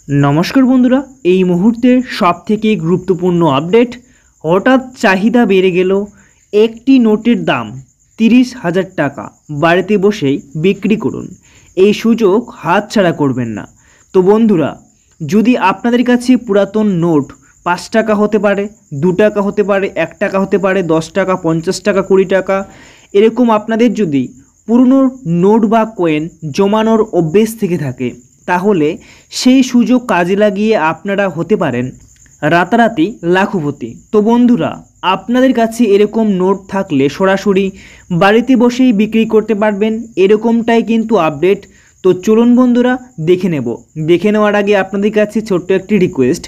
नमस्कार बंधुरा এই মুহূর্তের সবথেকে গুরুত্বপূর্ণ আপডেট। হঠাৎ চাহিদা বেড়ে গেল, একটি নোটের দাম 30,000 টাকা। বাড়িতে বসেই বিক্রি করুন, এই সুযোগ হাতছাড়া করবেন না। তো বন্ধুরা, যদি আপনাদের কাছে পুরাতন নোট 5 টাকা হতে পারে, 2 টাকা হতে পারে, 1 টাকা হতে পারে, 10 টাকা, 50 টাকা, 20 টাকা, এরকম আপনাদের যদি পুরনো নোট বা কয়েন জমানোর অভ্যেস থেকে থাকে, তাহলে সেই সুযোগ কাজে লাগিয়ে আপনারা হতে পারেন রাতারাতি লাখপতি। তো বন্ধুরা, আপনাদের কাছে এরকম নোট থাকলে সরাসরি বাড়িতে বসেই বিক্রি করতে পারবেন, এরকমটাই কিন্তু আপডেট। তো চলুন বন্ধুরা দেখে নেওয়ার আগে আপনাদের কাছে ছোট্ট একটি রিকোয়েস্ট,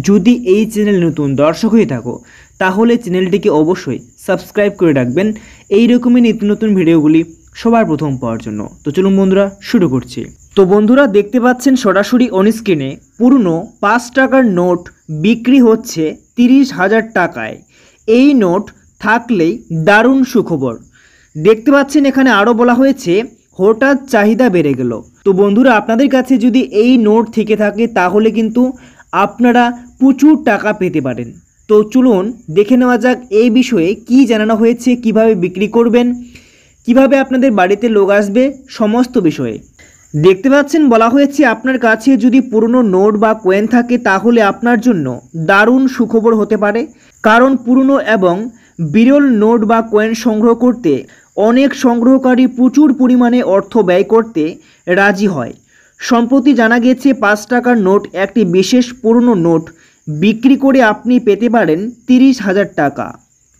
যদি এই চ্যানেল নতুন দর্শক হয়ে থাকো তাহলে চ্যানেলটিকে অবশ্যই সাবস্ক্রাইব করে রাখবেন এই রকমই নিত্য নতুন ভিডিওগুলি সবার প্রথম পাওয়ার জন্য। তো চলুন বন্ধুরা, শুরু করছি। তো বন্ধুরা, দেখতে পাচ্ছেন সরাসরি অনস্ক্রিনে পুরনো 5 টাকার নোট বিক্রি হচ্ছে 30,000 টাকায়। এই নোট থাকলেই দারুণ সুখবর। দেখতে পাচ্ছেন এখানে আরও বলা হয়েছে হঠাৎ চাহিদা বেড়ে গেল। তো বন্ধুরা, আপনাদের কাছে যদি এই নোট থেকে থাকে তাহলে কিন্তু আপনারা প্রচুর টাকা পেতে পারেন। তো চলুন দেখে নেওয়া যাক এই বিষয়ে কি জানানো হয়েছে, কিভাবে বিক্রি করবেন, কিভাবে আপনাদের বাড়িতে লোক আসবে, সমস্ত বিষয়ে দেখতে পাচ্ছেন বলা হয়েছে আপনার কাছে যদি পুরনো নোট বা কয়েন থাকে তাহলে আপনার জন্য দারুণ সুখবর হতে পারে। কারণ পুরনো এবং বিরল নোট বা কয়েন সংগ্রহ করতে অনেক সংগ্রহকারী প্রচুর পরিমাণে অর্থ ব্যয় করতে রাজি হয়। সম্প্রতি জানা গেছে 5 টাকার নোট, একটি বিশেষ পুরনো নোট বিক্রি করে আপনি পেতে পারেন 30,000 টাকা।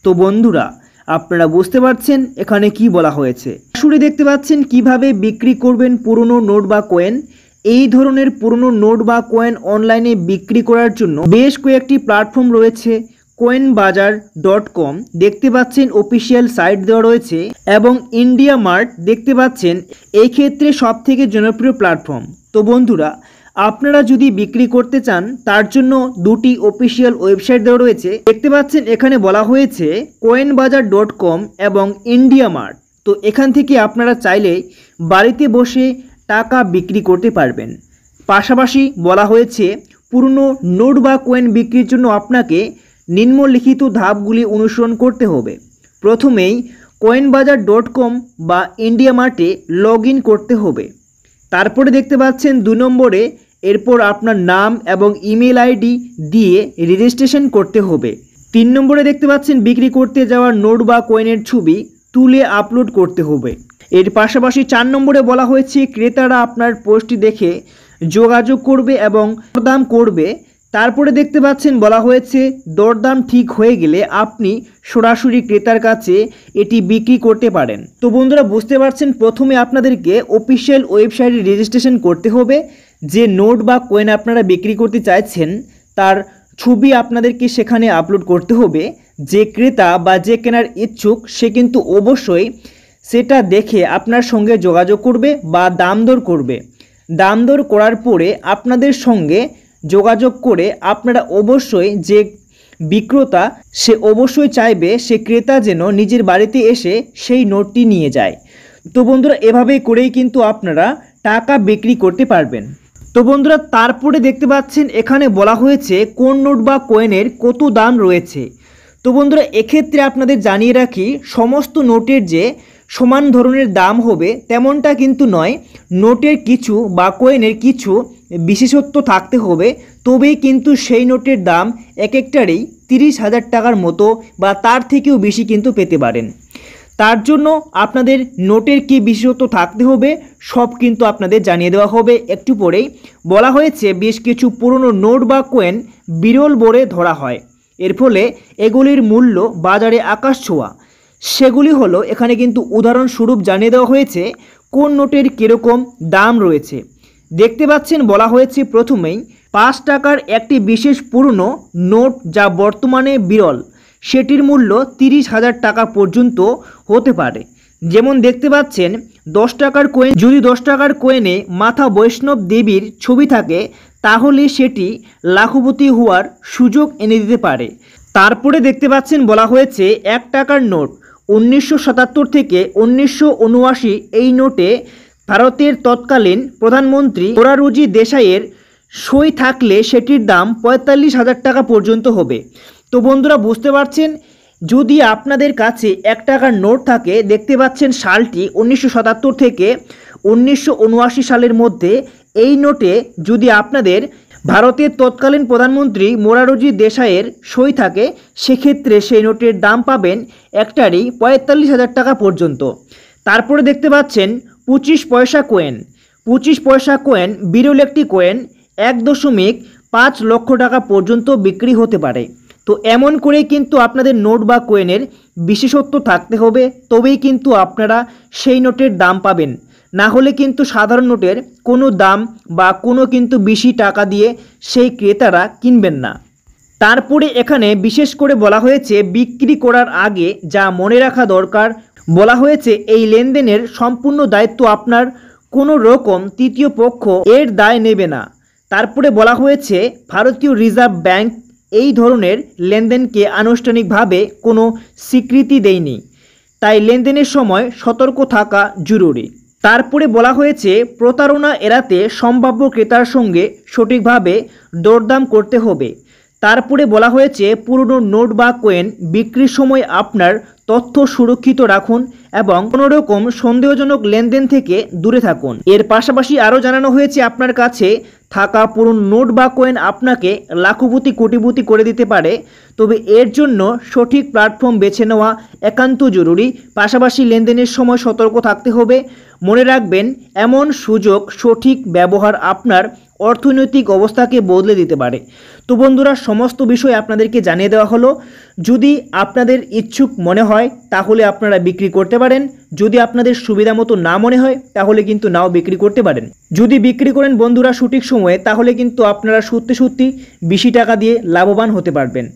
তো বন্ধুরা, আপনারা বুঝতে পারছেন এখানে কি বলা হয়েছে। সরাসরি দেখতে পাচ্ছেন কিভাবে বিক্রি করবেন পুরনো নোট বা কয়েন। এই ধরনের পুরনো নোট বা কয়েন অনলাইনে বিক্রি করার জন্য বেশ কয়েকটি প্ল্যাটফর্ম রয়েছে। coinbazaar.com দেখতে পাচ্ছেন অফিসিয়াল সাইট দেওয়া রয়েছে, এবং ইন্ডিয়া মার্ট দেখতে পাচ্ছেন এই ক্ষেত্রে সবথেকে জনপ্রিয় প্ল্যাটফর্ম। তো বন্ধুরা, আপনারা যদি বিক্রি করতে চান তার জন্য দুটি অফিসিয়াল ওয়েবসাইট দেওয়া রয়েছে। দেখতে পাচ্ছেন এখানে বলা হয়েছে coinbazaar.com এবং ইন্ডিয়া মার্ট। তো এখান থেকে আপনারা চাইলে বাড়িতে বসে টাকা বিক্রি করতে পারবেন। পাশাপাশি বলা হয়েছে পুরনো নোট বা কয়েন বিক্রির জন্য আপনাকে নিম্নলিখিত ধাপগুলি অনুসরণ করতে হবে। প্রথমেই coinbazaar.com বা ইন্ডিয়া মার্টে লগ ইন করতে হবে। তারপরে দেখতে পাচ্ছেন 2 নম্বরে এরপর আপনার নাম এবং ইমেল আইডি দিয়ে রেজিস্ট্রেশন করতে হবে। 3 নম্বরে দেখতে পাচ্ছেন বিক্রি করতে যাওয়ার নোট বা কয়েনের ছবি তুলে আপলোড করতে হবে। এর পাশাপাশি 4 নম্বরে বলা হয়েছে ক্রেতারা আপনার পোস্টটি দেখে যোগাযোগ করবে এবং দরদাম করবে। তারপরে দেখতে পাচ্ছেন বলা হয়েছে দরদাম ঠিক হয়ে গেলে আপনি সরাসরি ক্রেতার কাছে এটি বিক্রি করতে পারেন। তো বন্ধুরা, বুঝতে পারছেন প্রথমে আপনাদেরকে অফিসিয়াল ওয়েবসাইটে রেজিস্ট্রেশন করতে হবে। যে নোট বা কয়েন আপনারা বিক্রি করতে চাইছেন তার ছবি আপনাদেরকে সেখানে আপলোড করতে হবে। যে ক্রেতা বা যে কেনার ইচ্ছুক সে কিন্তু অবশ্যই সেটা দেখে আপনার সঙ্গে যোগাযোগ করবে বা দাম দর করবে। দাম দর করার পরে আপনাদের সঙ্গে যোগাযোগ করে আপনারা অবশ্যই যে বিক্রেতা সে অবশ্যই চাইবে সে ক্রেতা যেন নিজের বাড়িতে এসে সেই নোটটি নিয়ে যায়। তো বন্ধুরা, এভাবেই করেই কিন্তু আপনারা টাকা বিক্রি করতে পারবেন। তো বন্ধুরা, তারপরে দেখতে পাচ্ছেন এখানে বলা হয়েছে কোন নোট বা কয়েনের কত দাম রয়েছে। তো বন্ধুরা, এক্ষেত্রে আপনাদের জানিয়ে রাখি সমস্ত নোটের যে সমান ধরনের দাম হবে তেমনটা কিন্তু নয়। নোটের কিছু বা কয়েনের কিছু বিশেষত্ব থাকতে হবে, তবেই কিন্তু সেই নোটের দাম এক একটারই 30,000 টাকার মতো বা তার থেকেও বেশি কিন্তু পেতে পারেন। তার জন্য আপনাদের নোটের কি বিশেষত্ব থাকতে হবে সব কিন্তু আপনাদের জানিয়ে দেওয়া হবে একটু পরেই। বলা হয়েছে বেশ কিছু পুরনো নোট বা কয়েন বিরল বলে ধরা হয়, এর ফলে এগুলির মূল্য বাজারে আকাশ ছোঁয়া। সেগুলি হলো এখানে কিন্তু উদাহরণস্বরূপ জানিয়ে দেওয়া হয়েছে কোন নোটের কীরকম দাম রয়েছে। দেখতে পাচ্ছেন বলা হয়েছে প্রথমেই 5 টাকার একটি বিশেষ পুরনো নোট যা বর্তমানে বিরল, সেটির মূল্য 30,000 টাকা পর্যন্ত হতে পারে। যেমন দেখতে পাচ্ছেন 10 টাকার কয়েন, যদি 10 টাকার কয়েনে মাথা বৈষ্ণব দেবীর ছবি থাকে তাহলে সেটি লাখপতি হওয়ার সুযোগ এনে দিতে পারে। তারপরে দেখতে পাচ্ছেন বলা হয়েছে 1 টাকার নোট 1977 থেকে 1979, এই নোটে ভারতের তৎকালীন প্রধানমন্ত্রী মোরারজি দেশাইয়ের সই থাকলে সেটির দাম ৪৫,০০০ টাকা পর্যন্ত হবে। তো বন্ধুরা বুঝতে পারছেন, যদি আপনাদের কাছে ১ টাকার নোট থাকে, দেখতে পাচ্ছেন সালটি ১৯৭৭ থেকে ১৯৭৯ সালের মধ্যে, এই নোটে যদি আপনাদের ভারতের তৎকালীন প্রধানমন্ত্রী মোরারজি দেশাইয়ের সই থাকে, সেক্ষেত্রে সেই নোটের দাম পাবেন একটারই ৪৫,০০০ টাকা পর্যন্ত। তারপরে দেখতে পাচ্ছেন ২৫ পয়সা কয়েন। ২৫ পয়সা কয়েন বিরল একটি কয়েন, ১.৫ লক্ষ টাকা পর্যন্ত বিক্রি হতে পারে। তো এমন করে কিন্তু আপনাদের নোট বা কয়েনের বিশেষত্ব থাকতে হবে, তবেই কিন্তু আপনারা সেই নোটের দাম পাবেন। না হলে কিন্তু সাধারণ নোটের কোনো দাম বা কোনো কিন্তু বেশি টাকা দিয়ে সেই ক্রেতারা কিনবেন না। তারপরে এখানে বিশেষ করে বলা হয়েছে বিক্রি করার আগে যা মনে রাখা দরকার, বলা হয়েছে এই লেনদেনের সম্পূর্ণ দায়িত্ব আপনার, কোনো রকম তৃতীয় পক্ষ এর দায় নেবে না। তারপরে বলা হয়েছে ভারতীয় রিজার্ভ ব্যাংক এই ধরনের লেনদেনকে আনুষ্ঠানিকভাবে কোনো স্বীকৃতি দেয়নি, তাই লেনদেনের সময় সতর্ক থাকা জরুরি। তারপরে বলা হয়েছে প্রতারণা এড়াতে সম্ভাব্য ক্রেতার সঙ্গে সঠিকভাবে দরদাম করতে হবে। তারপরে বলা হয়েছে পুরনো নোট বা কয়েন বিক্রির সময় আপনার তথ্য সুরক্ষিত রাখুন এবং কোনোরকম সন্দেহজনক লেনদেন থেকে দূরে থাকুন। এর পাশাপাশি আরও জানানো হয়েছে আপনার কাছে থাকা পুরনো নোট বা কয়েন আপনাকে লাখপতি কোটিপতি করে দিতে পারে, তবে এর জন্য সঠিক প্ল্যাটফর্ম বেছে নেওয়া একান্ত জরুরি। পাশাপাশি লেনদেনের সময় সতর্ক থাকতে হবে। মনে রাখবেন, এমন সুযোগ সঠিক ব্যবহার আপনার অর্থনৈতিক অবস্থাকে বদলে দিতে পারে। তো বন্ধুরা, সমস্ত বিষয় আপনাদেরকে জানিয়ে দেওয়া হলো। যদি আপনাদের ইচ্ছুক মনে হয় তাহলে আপনারা বিক্রি করতে পারেন, যদি আপনাদের সুবিধা মতো না মনে হয় তাহলে কিন্তু নাও বিক্রি করতে পারেন। যদি বিক্রি করেন বন্ধুরা সঠিক সময়ে, তাহলে কিন্তু আপনারা সত্যি সত্যি বেশি টাকা দিয়ে লাভবান হতে পারবেন।